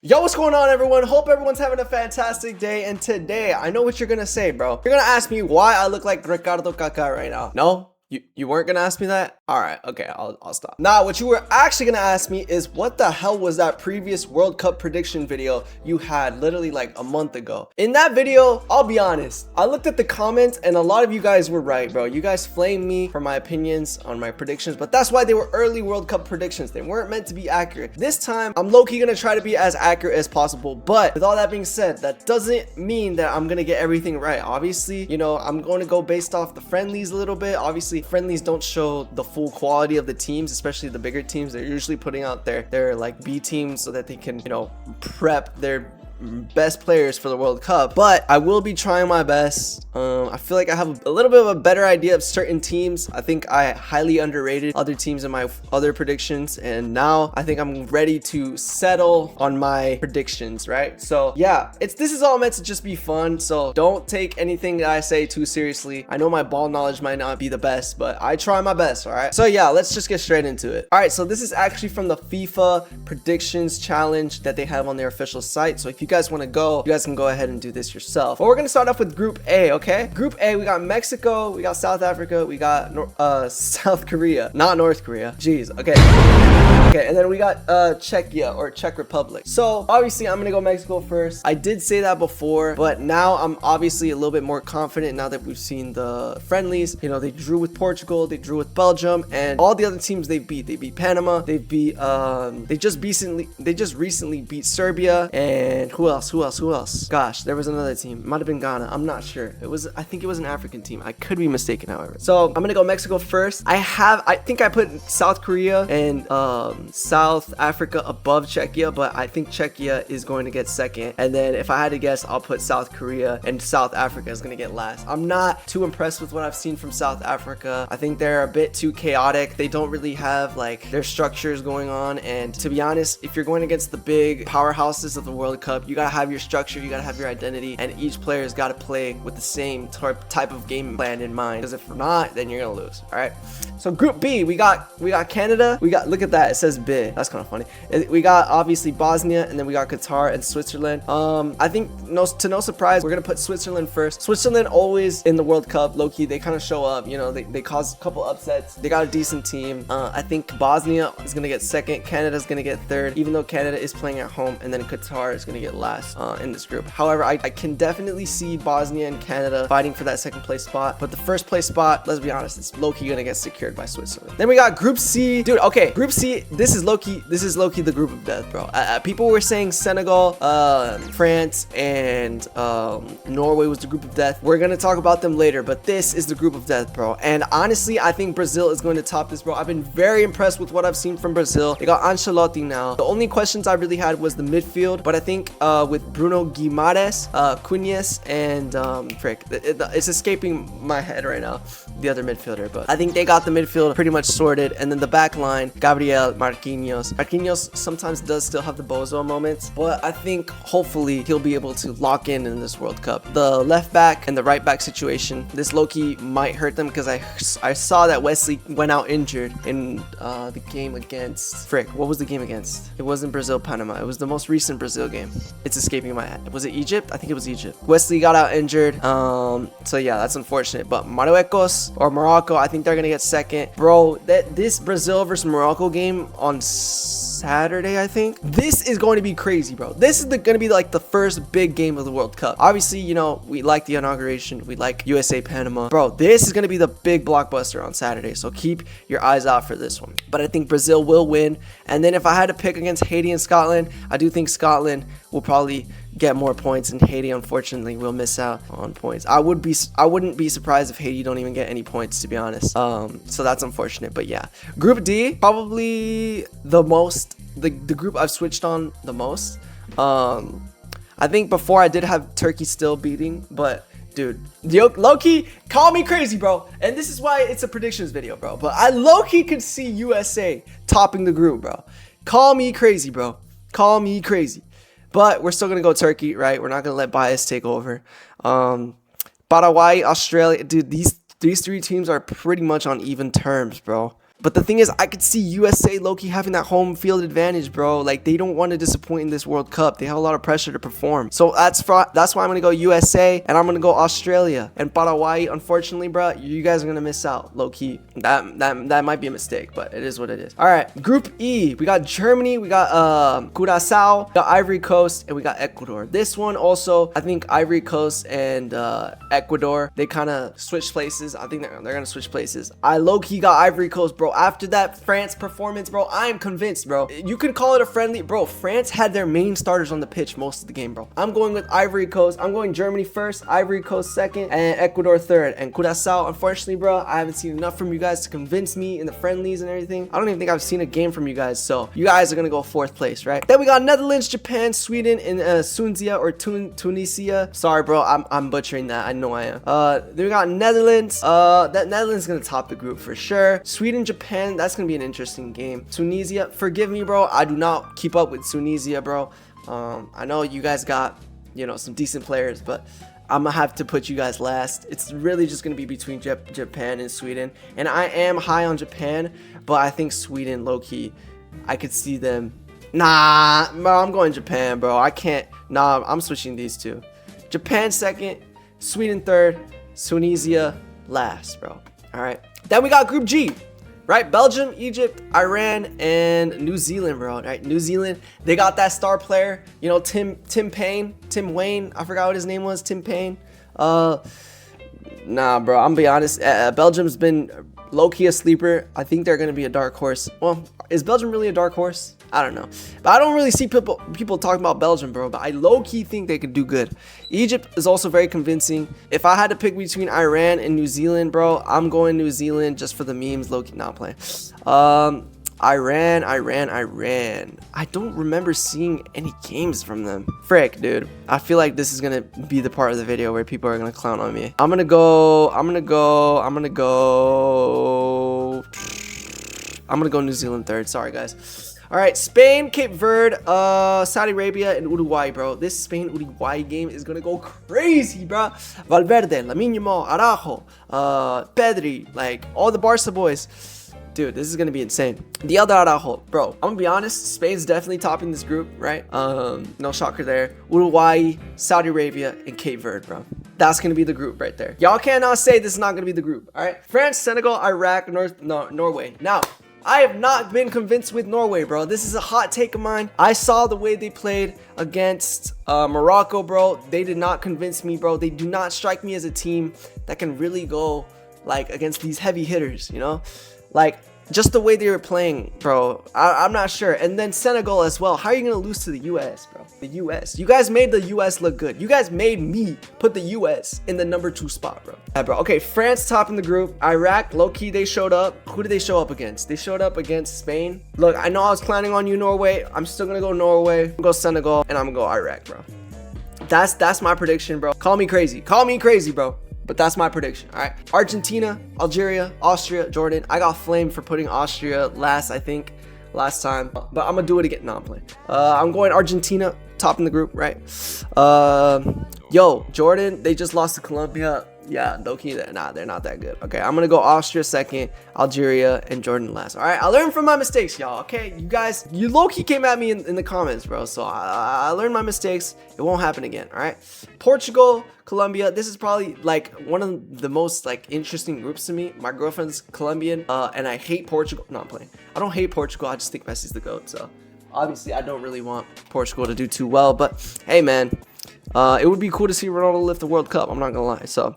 Yo, what's going on, everyone? Hope everyone's having a fantastic day. And today, I know what you're gonna say, bro. You're gonna ask me why I look like Ricardo Kaká right now. No? You weren't gonna ask me that? All right, okay, I'll stop. Now, what you were actually gonna ask me is what the hell was that previous World Cup prediction video you had literally like a month ago? In that video, I'll be honest, I looked at the comments and a lot of you guys were right, bro. You guys flamed me for my opinions on my predictions, but that's why they were early World Cup predictions. They weren't meant to be accurate. This time, I'm low-key gonna try to be as accurate as possible, but with all that being said, that doesn't mean that I'm gonna get everything right. Obviously, you know, I'm going to go based off the friendlies a little bit. Obviously, friendlies don't show the full quality of the teams, especially the bigger teams. They're usually putting out their like B teams so that they can, you know, prep their best players for the World Cup. But I will be trying my best. I feel like I have a little bit of a better idea of certain teams. I think I highly underrated other teams in my other predictions, and now I think I'm ready to settle on my predictions, right? So yeah, this is all meant to just be fun, so don't take anything that I say too seriously. I know my ball knowledge might not be the best, but I try my best. All right, so yeah, let's just get straight into it. All right, so this is actually from the FIFA predictions challenge that they have on their official site. So if you guys want to go, you guys can go ahead and do this yourself. But we're gonna start off with Group A. Okay, Group A, we got Mexico, we got South Africa, we got South Korea, not North Korea. Jeez. Okay, and then we got Czechia or Czech Republic. So obviously I'm gonna go Mexico first. I did say that before, but now I'm obviously a little bit more confident now that we've seen the friendlies. You know, they drew with Portugal, they drew with Belgium, and all the other teams they beat. They beat Panama, they beat they just recently beat Serbia, and who else? Gosh, there was another team. It might have been Ghana. I'm not sure. I think it was an African team. I could be mistaken, however. So I'm gonna go Mexico first. I think I put South Korea and South Africa above Czechia, but I think Czechia is going to get second. And then if I had to guess, I'll put South Korea, and South Africa is going to get last. I'm not too impressed with what I've seen from South Africa. I think they're a bit too chaotic. They don't really have like their structures going on. And to be honest, if you're going against the big powerhouses of the World Cup, you got to have your structure, you got to have your identity, and each player's got to play with the same type of game plan in mind. Because if not, then you're going to lose. All right. So Group B, we got Canada. Look at that. It says B. That's kind of funny. We got obviously Bosnia, and then we got Qatar and Switzerland. I think no surprise, we're gonna put Switzerland first. Switzerland always in the World Cup, low-key, they kind of show up. You know, they cause a couple upsets. They got a decent team. I think Bosnia is gonna get second. Canada's gonna get third, even though Canada is playing at home, and then Qatar is gonna get last in this group. However, I can definitely see Bosnia and Canada fighting for that second place spot, but the first place spot, let's be honest, it's low-key gonna get secured by Switzerland. Then we got Group C. Dude, okay, Group C, this is low-key the group of death, bro. People were saying Senegal, France, and Norway was the group of death. We're gonna talk about them later, but this is the group of death, bro. And honestly, I think Brazil is going to top this, bro. I've been very impressed with what I've seen from Brazil. They got Ancelotti now. The only questions I really had was the midfield, but I think with Bruno Guimaraes, Cunhas, and it's escaping my head right now, the other midfielder, but I think they got the midfield pretty much sorted. And then the back line, Gabriel, Marquinhos sometimes does still have the bozo moments, but I think hopefully he'll be able to lock in this World Cup. The left back and the right back situation, this low-key might hurt them because I saw that Wesley went out injured in the game against what was the game against? It wasn't Brazil, Panama. It was the most recent Brazil game. It's escaping my head. Was it Egypt? I think it was Egypt. Wesley got out injured. So yeah, that's unfortunate. But Marruecos or Morocco, I think they're gonna get second. Bro, this Brazil versus Morocco game on Saturday, I think. This is going to be crazy, bro. This is going to be like the first big game of the World Cup. Obviously, you know, we like the inauguration. We like USA Panama. Bro, this is going to be the big blockbuster on Saturday. So keep your eyes out for this one. But I think Brazil will win. And then if I had to pick against Haiti and Scotland, I do think Scotland will probably get more points, and Haiti unfortunately will miss out on points. I wouldn't be surprised if Haiti don't even get any points, to be honest. So that's unfortunate. But yeah, Group D, probably the group I've switched on the most. I think before I did have Turkey still beating, but dude, low-key, call me crazy, bro, and this is why it's a predictions video, bro, but I low-key could see USA topping the group, bro. Call me crazy, bro. Call me crazy. But we're still going to go Turkey, right? We're not going to let bias take over. Paraguay, Australia. Dude, these three teams are pretty much on even terms, bro. But the thing is, I could see USA low-key having that home field advantage, bro. Like, they don't want to disappoint in this World Cup. They have a lot of pressure to perform. So that's why I'm going to go USA, and I'm going to go Australia. And Paraguay, unfortunately, bro, you guys are going to miss out, low-key. That might be a mistake, but it is what it is. All right, Group E. We got Germany, we got Curacao, we got Ivory Coast, and we got Ecuador. This one also, I think Ivory Coast and Ecuador, they kind of switch places. I think they're going to switch places. I low-key got Ivory Coast, bro. After that France performance, bro, I am convinced, bro. You could call it a friendly, bro. France had their main starters on the pitch most of the game, bro. I'm going with Ivory Coast. I'm going Germany first, Ivory Coast second, and Ecuador third. And Curacao, unfortunately, bro, I haven't seen enough from you guys to convince me in the friendlies and everything. I don't even think I've seen a game from you guys, so you guys are gonna go fourth place, right? Then we got Netherlands, Japan, Sweden, and Tunisia or Tunisia. Sorry, bro, I'm butchering that. I know I am. Then we got Netherlands. That Netherlands is gonna top the group for sure. Sweden, Japan, that's gonna be an interesting game. Tunisia, forgive me, bro, I do not keep up with Tunisia, bro. I know you guys got, you know, some decent players, but I'm gonna have to put you guys last. It's really just gonna be between Japan and Sweden, and I am high on Japan, but I think Sweden, low-key, I could see them. Nah, bro, I'm going Japan, bro. I can't. Nah, I'm switching these two. Japan second, Sweden third, Tunisia last, bro. All right. Then we got Group G, right? Belgium, Egypt, Iran, and New Zealand, bro. Right? New Zealand, they got that star player, you know, Tim Wayne. I forgot what his name was. Tim Payne. Nah, bro. I'm gonna be honest. Belgium's been low-key a sleeper. I think they're gonna be a dark horse. Well, is Belgium really a dark horse? I don't know, but I don't really see people talking about Belgium, bro. But I low-key think they could do good. Egypt is also very convincing. If I had to pick between Iran and New Zealand, bro, I'm going New Zealand just for the memes. Low-key, not playing. Iran. I don't remember seeing any games from them. Frick, dude. I feel like this is gonna be the part of the video where people are gonna clown on me. I'm gonna go New Zealand third. Sorry, guys. All right, Spain, Cape Verde, Saudi Arabia, and Uruguay, bro. This Spain-Uruguay game is gonna go crazy, bro. Valverde, Lamine Yamal, Araujo, Pedri, like all the Barca boys. Dude, this is gonna be insane. The other Araujo, bro. I'm gonna be honest, Spain's definitely topping this group, right? No shocker there. Uruguay, Saudi Arabia, and Cape Verde, bro. That's gonna be the group right there. Y'all cannot say this is not gonna be the group, all right? France, Senegal, Iraq, Norway. Now, I have not been convinced with Norway, bro. This is a hot take of mine. I saw the way they played against Morocco, bro. They did not convince me, bro. They do not strike me as a team that can really go like against these heavy hitters, you know? Like, just the way they were playing, bro. I'm not sure. And then Senegal as well. How are you going to lose to the U.S., bro? The U.S. You guys made the U.S. look good. You guys made me put the U.S. in the number 2 spot, bro. Yeah, bro. Okay, France topping the group. Iraq, low-key, they showed up. Who did they show up against? They showed up against Spain. Look, I know I was planning on you, Norway. I'm still going to go Norway. I'm going to go Senegal. And I'm going to go Iraq, bro. That's my prediction, bro. Call me crazy. Call me crazy, bro. But that's my prediction, all right? Argentina, Algeria, Austria, Jordan. I got flamed for putting Austria last, I think, last time. But I'm going to do it again. No, I'm playing. I'm going Argentina, top in the group, right? Yo, Jordan, they just lost to Colombia. Yeah, low-key, they're not that good. Okay, I'm going to go Austria second, Algeria, and Jordan last. All right, I learned from my mistakes, y'all, okay? You guys, you low-key came at me in the comments, bro. So I learned my mistakes. It won't happen again, all right? Portugal, Colombia. This is probably like one of the most like interesting groups to me. My girlfriend's Colombian, and I hate Portugal. No, I'm playing. I don't hate Portugal. I just think Messi's the GOAT. So obviously, I don't really want Portugal to do too well. But hey, man. It would be cool to see Ronaldo lift the World Cup. I'm not gonna lie. So,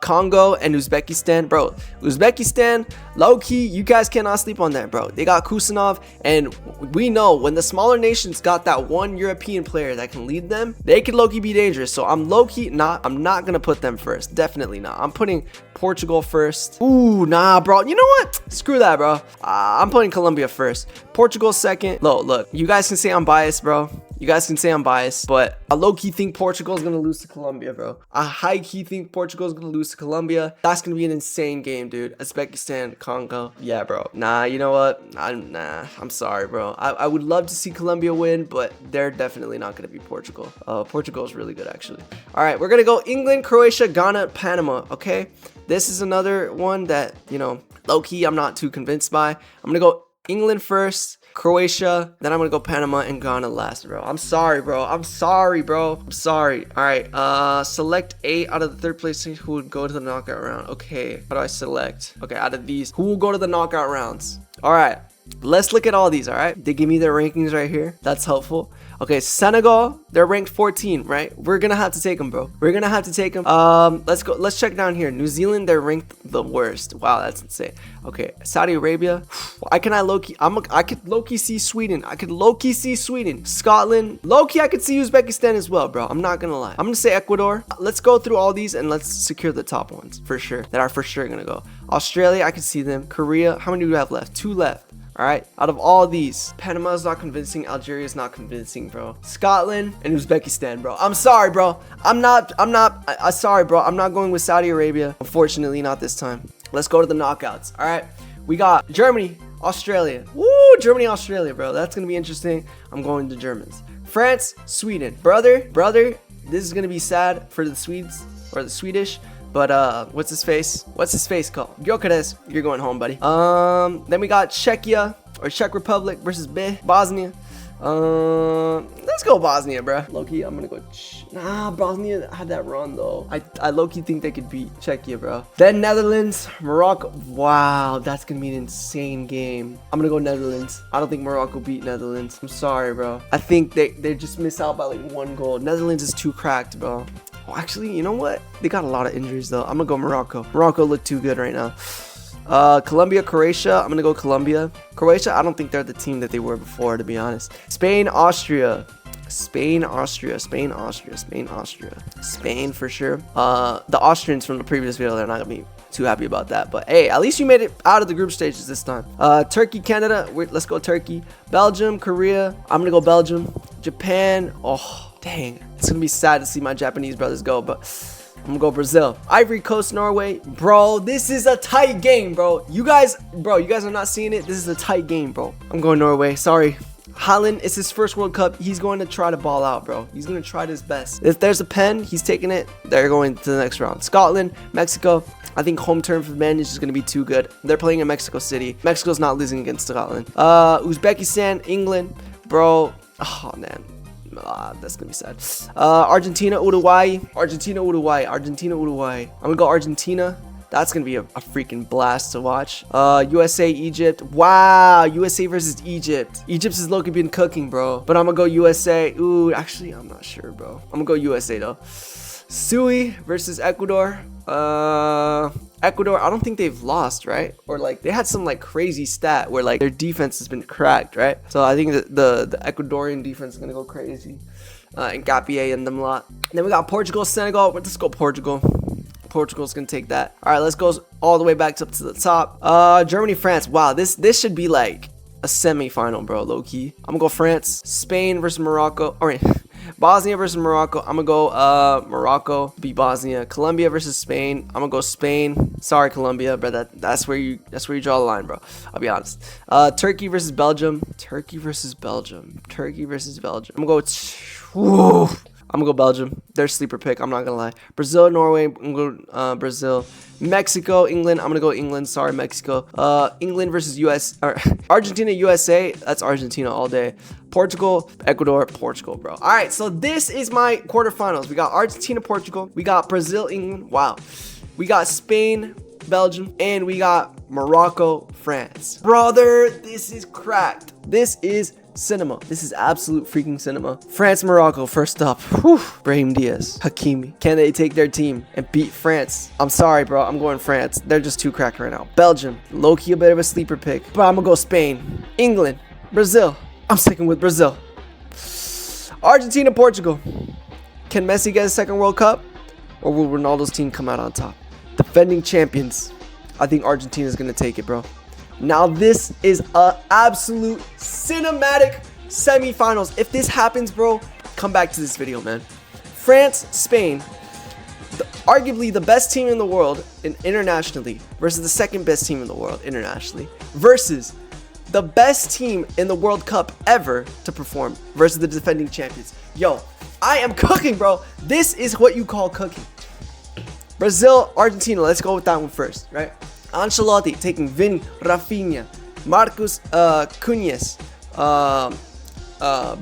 Congo and Uzbekistan, bro. Uzbekistan, low key, you guys cannot sleep on that, bro. They got Kusanov, and we know when the smaller nations got that one European player that can lead them, they could low key be dangerous. So I'm low key I'm not gonna put them first. Definitely not. I'm putting Portugal first. Ooh, nah, bro. You know what? Screw that, bro. I'm putting Colombia first. Portugal second. Look, you guys can say I'm biased, bro. You guys can say I'm biased, but I low-key think Portugal is going to lose to Colombia, bro. I high-key think Portugal is going to lose to Colombia. That's going to be an insane game, dude. Uzbekistan, Congo. Yeah, bro. Nah, you know what? I'm sorry, bro. I would love to see Colombia win, but they're definitely not going to be Portugal. Portugal is really good, actually. All right, we're going to go England, Croatia, Ghana, Panama, okay? This is another one that, you know, low-key, I'm not too convinced by. I'm gonna go England first, Croatia, then I'm gonna go Panama and Ghana last, bro. I'm sorry, bro. I'm sorry, bro. I'm sorry. All right, select 8 out of the third place team who would go to the knockout round. Okay, how do I select? Okay, out of these, who will go to the knockout rounds? All right, let's look at all these. All right, they give me their rankings right here. That's helpful. Okay, Senegal, they're ranked 14, right? We're gonna have to take them, bro. We're gonna have to take them. Let's go. Let's check down here. New Zealand, they're ranked the worst. Wow, that's insane. Okay, Saudi Arabia. I could low-key see Sweden. I could low-key see Sweden. Scotland. Low-key, I could see Uzbekistan as well, bro. I'm not gonna lie. I'm gonna say Ecuador. Let's go through all these and let's secure the top ones for sure. That are for sure gonna go. Australia, I can see them. Korea. How many do we have left? 2 left. All right, out of all these, Panama is not convincing. Algeria is not convincing, bro. Scotland and Uzbekistan, bro. I'm sorry, bro. I'm sorry, bro. I'm not going with Saudi Arabia. Unfortunately, not this time. Let's go to the knockouts. All right, we got Germany, Australia. Woo, Germany, Australia, bro. That's gonna be interesting. I'm going to Germans. France, Sweden. Brother, this is gonna be sad for the Swedes or the Swedish. But what's his face? What's his face called? Gyökeres, you're going home, buddy. Then we got Czechia or Czech Republic versus Bosnia. Let's go Bosnia, bro. Low-key, I'm gonna go. Nah, Bosnia had that run though. I low-key think they could beat Czechia, bro. Then Netherlands, Morocco. Wow, that's gonna be an insane game. I'm gonna go Netherlands. I don't think Morocco beat Netherlands. I'm sorry, bro. I think they just miss out by like 1 goal. Netherlands is too cracked, bro. Oh, actually, you know what? They got a lot of injuries though. I'm gonna go Morocco. Morocco look too good right now. Colombia, Croatia. I'm gonna go Colombia. Croatia, I don't think they're the team that they were before, to be honest. Spain, Austria. Spain, Austria. Spain, Austria. Spain, Austria. Spain for sure. The Austrians from the previous video, they're not gonna be too happy about that. But hey, at least you made it out of the group stages this time. Turkey, Canada. Let's go Turkey. Belgium, Korea. I'm gonna go Belgium. Japan. Oh, dang. It's gonna be sad to see my Japanese brothers go, but I'm gonna go Brazil. Ivory Coast, Norway. Bro, this is a tight game, bro. You guys are not seeing it. This is a tight game, bro. I'm going Norway. Sorry. Haaland, it's his first World Cup. He's going to try to ball out, bro. He's going to try his best. If there's a pen, he's taking it. They're going to the next round. Scotland, Mexico. I think home turf advantage is going to be too good. They're playing in Mexico City. Mexico's not losing against Scotland. Uzbekistan, England. Bro. Oh, man. That's gonna be sad. Argentina, Uruguay. Argentina, Uruguay. Argentina, Uruguay. I'm gonna go Argentina. That's gonna be a freaking blast to watch. USA, Egypt. Wow, USA versus Egypt. Egypt is low-key been cooking, bro. But I'm gonna go USA. Ooh, actually, I'm not sure, bro. I'm gonna go USA though. Sui versus Ecuador. Ecuador, I don't think they've lost, right? Or like they had some like crazy stat where like their defense has been cracked, right? So I think that the Ecuadorian defense is gonna go crazy. And Gapier and them a lot. And then we got Portugal, Senegal. Let's go Portugal. Portugal's gonna take that. All right, let's go all the way back up to the top. Germany, France. Wow, this should be like a semi-final, bro. Low key. I'm gonna go France. Spain versus Morocco. All right. Bosnia versus Morocco. I'm gonna go Morocco beat Bosnia. Colombia versus Spain. I'm gonna go Spain. Sorry, Colombia, but that's where you draw the line, bro. I'll be honest. Turkey versus Belgium. Turkey versus Belgium. Turkey versus Belgium. I'm gonna go. I'm gonna go Belgium. They're sleeper pick. I'm not gonna lie. Brazil, Norway. I'm gonna go Brazil. Mexico, England. I'm gonna go England. Sorry, Mexico. England versus US. Or Argentina, USA. That's Argentina all day. Portugal, Ecuador, Portugal, bro. All right, so this is my quarterfinals. We got Argentina, Portugal. We got Brazil, England. Wow. We got Spain, Belgium, and we got Morocco, France. Brother, this is cracked. This is cinema. This is absolute freaking cinema. France, Morocco, first up. Whew. Brahim Diaz, Hakimi. Can they take their team and beat France? I'm sorry, bro. I'm going France. They're just too cracked right now. Belgium, low-key a bit of a sleeper pick. But I'm gonna go Spain. England, Brazil. I'm sticking with Brazil. Argentina, Portugal. Can Messi get a second World Cup? Or will Ronaldo's team come out on top? Defending champions. I think Argentina's gonna take it, bro. Now this is a absolute cinematic semifinals. If this happens, bro, come back to this video, man. France, Spain, arguably the best team in the world internationally versus the second best team in the world internationally versus the best team in the World Cup ever to perform versus the defending champions. Yo, I am cooking, bro. This is what you call cooking. Brazil, Argentina. Let's go with that one first, right? Ancelotti taking Vini, Rafinha, Marcus Cunhas,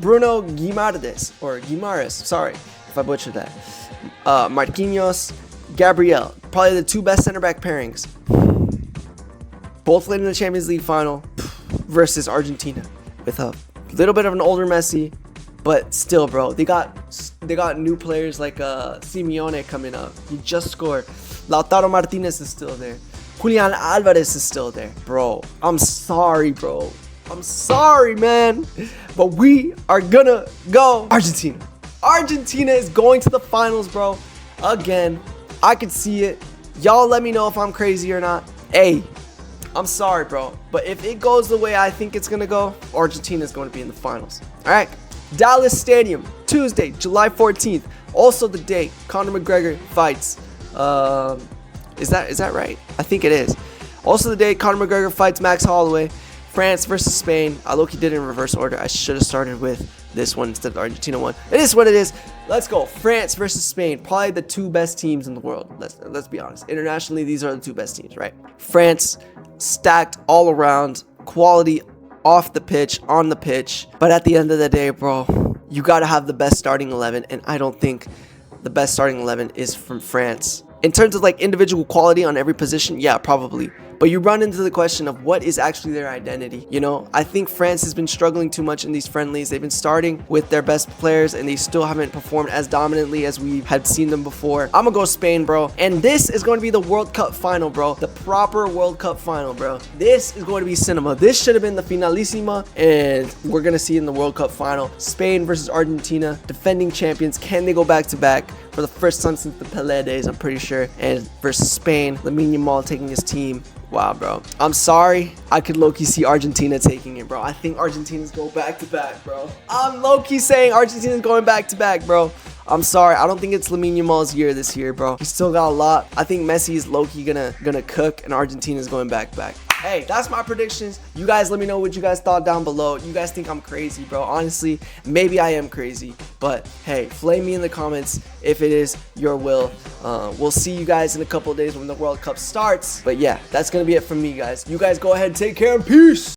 Bruno Guimaraes, sorry if I butchered that, Marquinhos, Gabriel, probably the two best center back pairings. Both played in the Champions League final versus Argentina with a little bit of an older Messi, but still, bro, they got new players like Simeone coming up. He just scored. Lautaro Martinez is still there. Julian Alvarez is still there. Bro, I'm sorry, bro. I'm sorry, man. But we are gonna go Argentina. Argentina is going to the finals, bro. Again, I can see it. Y'all let me know if I'm crazy or not. Hey, I'm sorry, bro. But if it goes the way I think it's gonna go, Argentina is going to be in the finals. All right. Dallas Stadium, Tuesday, July 14th. Also the day Conor McGregor fights. Is that right? I think it is. Also the day Conor McGregor fights Max Holloway. France versus Spain. I low-key did it in reverse order. I should have started with this one instead of the Argentina one. It is what it is. Let's go. France versus Spain. Probably the two best teams in the world. Let's be honest. Internationally, these are the two best teams, right? France, stacked all around. Quality off the pitch, on the pitch. But at the end of the day, bro, you got to have the best starting 11. And I don't think the best starting 11 is from France. In terms of like individual quality on every position, yeah, probably. But you run into the question of what is actually their identity. You know, I think France has been struggling too much in these friendlies. They've been starting with their best players and they still haven't performed as dominantly as we had seen them before. I'm gonna go Spain, bro. And this is going to be the World Cup final, bro. The proper World Cup final, bro. This is going to be cinema. This should have been the finalissima, and we're gonna see it in the World Cup final. Spain versus Argentina, defending champions. Can they go back to back for the first time since the Pelé days? I'm pretty sure. And versus Spain, Lamine Yamal taking his team. Wow, bro. I'm sorry. I could low-key see Argentina taking it, bro. I think Argentina's go back-to-back, bro. I'm low-key saying Argentina's going back-to-back, bro. I'm sorry. I don't think it's Lamine Yamal's year this year, bro. He's still got a lot. I think Messi is low-key gonna cook, and Argentina's going back-to-back. Hey, that's my predictions. You guys let me know what you guys thought down below. You guys think I'm crazy, bro. Honestly, maybe I am crazy. But hey, flame me in the comments if it is your will. We'll see you guys in a couple of days when the World Cup starts. But yeah, that's going to be it from me, guys. You guys go ahead and take care and peace.